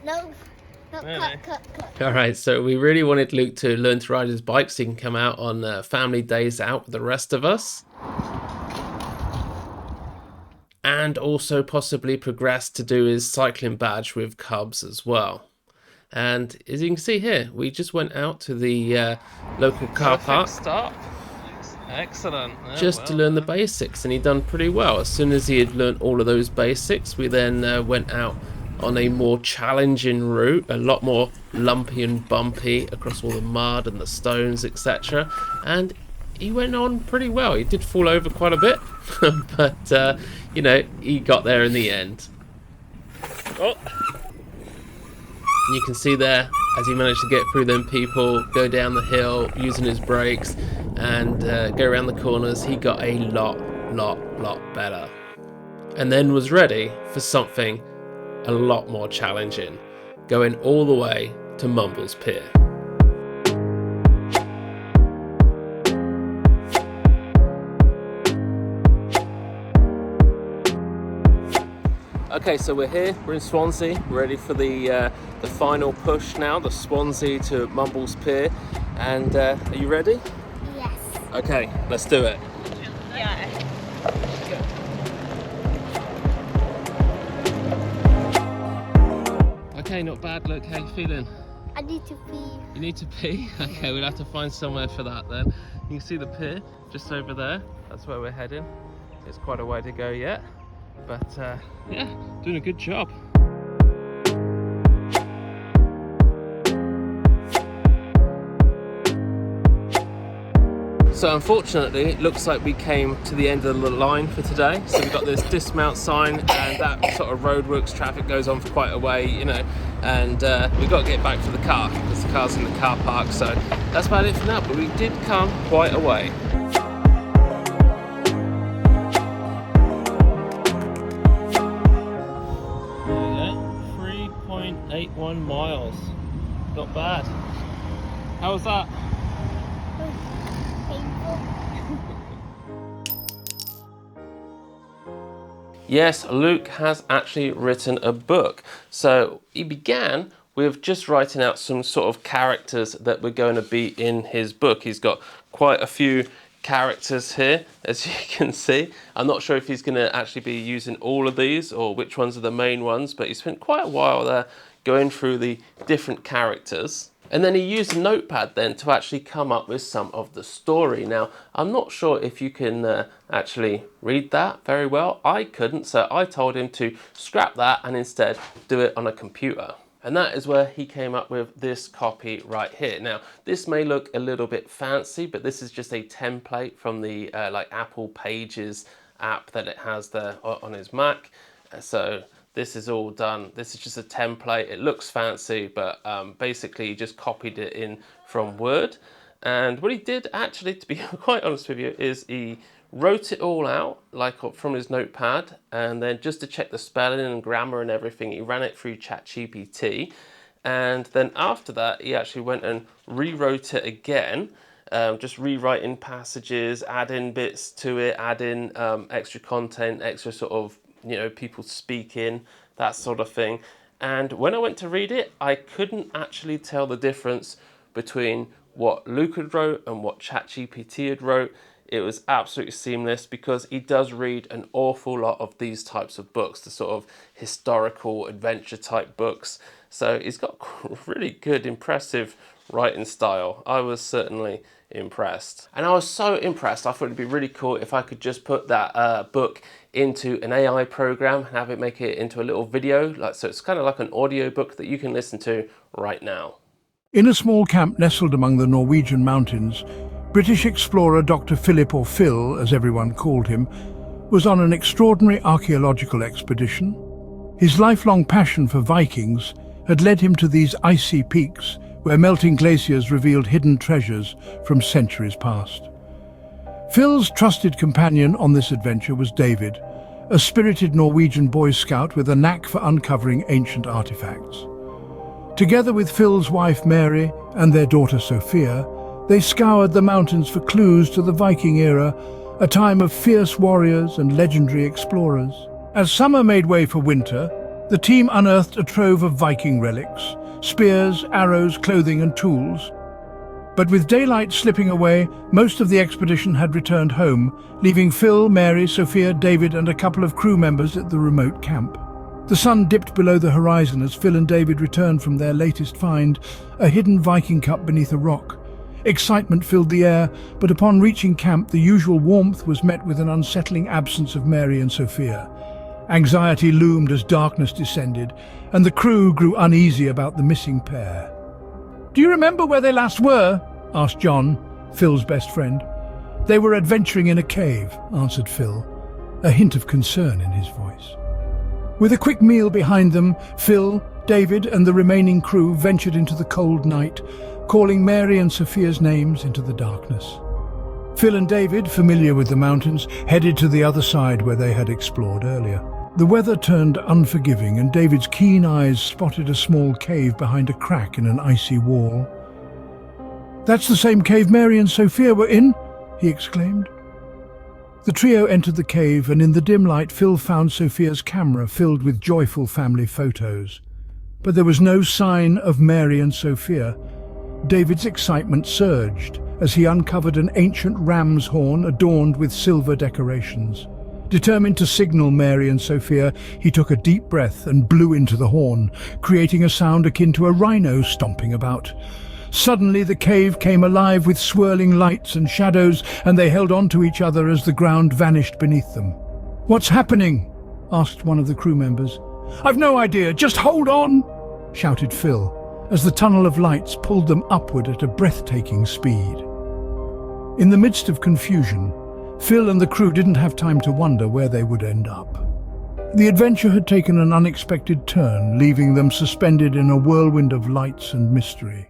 No. No, Really? cut. Alright, so we really wanted Luke to learn to ride his bike so he can come out on family days out with the rest of us. And also possibly progress to do his cycling badge with Cubs as well. And as you can see here, we just went out to the local car park Stop. Excellent. Yeah, just to learn the basics, and he done pretty well. As soon as he had learned all of those basics, we then went out on a more challenging route, a lot more lumpy and bumpy across all the mud and the stones, etc. And he went on pretty well. He did fall over quite a bit, but you know, he got there in the end. Oh. You can see there as he managed to get through them people, go down the hill using his brakes and go around the corners. He got a lot better, and then was ready for something a lot more challenging, going all the way to Mumbles Pier. Okay, so we're here, we're in Swansea, we're ready for the final push now, the Swansea to Mumbles Pier, and are you ready? Yes. Okay, let's do it. Yeah. Okay, not bad. Look, how you feeling? I need to pee. You need to pee? Okay, we'll have to find somewhere for that then. You can see the pier just over there. That's where we're heading. It's quite a way to go yet, but yeah, doing a good job. So unfortunately, it looks like we came to the end of the line for today. So we've got this dismount sign, and that sort of roadworks traffic goes on for quite a way, you know, and we've got to get back to the car because the car's in the car park. So that's about it for now, but we did come quite a way. There we go, 3.81 miles. Not bad. How was that? Yes, Luke has actually written a book. So he began with just writing out some sort of characters that were going to be in his book. He's got quite a few characters here, as you can see. I'm not sure if he's going to actually be using all of these or which ones are the main ones, but he spent quite a while there going through the different characters. And then he used a notepad then to actually come up with some of the story. Now, I'm not sure if you can actually read that very well. I couldn't, so I told him to scrap that and instead do it on a computer. And that is where he came up with this copy right here. Now, this may look a little bit fancy, but this is just a template from the like Apple Pages app that it has there on his Mac. So this is all done. This is just a template. It looks fancy, but basically he just copied it in from Word. And what he did actually, to be quite honest with you, is he wrote it all out like from his notepad, and then just to check the spelling and grammar and everything, he ran it through ChatGPT. And then after that, he actually went and rewrote it again, just rewriting passages, adding bits to it, adding extra content, extra sort of, you know, people speaking, that sort of thing. And when I went to read it, I couldn't actually tell the difference between what Luke had wrote and what ChatGPT had wrote. It was absolutely seamless because he does read an awful lot of these types of books, the sort of historical adventure type books. So he's got really good, impressive writing style. I was certainly impressed. And I was so impressed, I thought it'd be really cool if I could just put that book into an AI program and have it make it into a little video. So it's kind of like an audio book that you can listen to right now. In a small camp nestled among the Norwegian mountains, British explorer Dr. Philip, or Phil as everyone called him, was on an extraordinary archaeological expedition. His lifelong passion for Vikings had led him to these icy peaks where melting glaciers revealed hidden treasures from centuries past. Phil's trusted companion on this adventure was David, a spirited Norwegian Boy Scout with a knack for uncovering ancient artifacts. Together with Phil's wife Mary and their daughter Sophia, they scoured the mountains for clues to the Viking era, a time of fierce warriors and legendary explorers. As summer made way for winter, The team unearthed a trove of Viking relics, spears, arrows, clothing and tools. But with daylight slipping away, most of the expedition had returned home, leaving Phil, Mary, Sophia, David and a couple of crew members at the remote camp. The sun dipped below the horizon as Phil and David returned from their latest find, a hidden Viking cup beneath a rock. Excitement filled the air, but upon reaching camp, the usual warmth was met with an unsettling absence of Mary and Sophia. Anxiety loomed as darkness descended, and the crew grew uneasy about the missing pair. "Do you remember where they last were?" asked John, Phil's best friend. "They were adventuring in a cave," answered Phil, a hint of concern in his voice. With a quick meal behind them, Phil, David and the remaining crew ventured into the cold night, calling Mary and Sophia's names into the darkness. Phil and David, familiar with the mountains, headed to the other side where they had explored earlier. The weather turned unforgiving and David's keen eyes spotted a small cave behind a crack in an icy wall. "That's the same cave Mary and Sophia were in," he exclaimed. The trio entered the cave, and in the dim light Phil found Sophia's camera filled with joyful family photos. But there was no sign of Mary and Sophia. David's excitement surged as he uncovered an ancient ram's horn adorned with silver decorations. Determined to signal Mary and Sophia, he took a deep breath and blew into the horn, creating a sound akin to a rhino stomping about. Suddenly the cave came alive with swirling lights and shadows, and they held on to each other as the ground vanished beneath them. "What's happening?" asked one of the crew members. "I've no idea, just hold on!" shouted Phil, as the tunnel of lights pulled them upward at a breathtaking speed. In the midst of confusion, Phil and the crew didn't have time to wonder where they would end up. The adventure had taken an unexpected turn, leaving them suspended in a whirlwind of lights and mystery.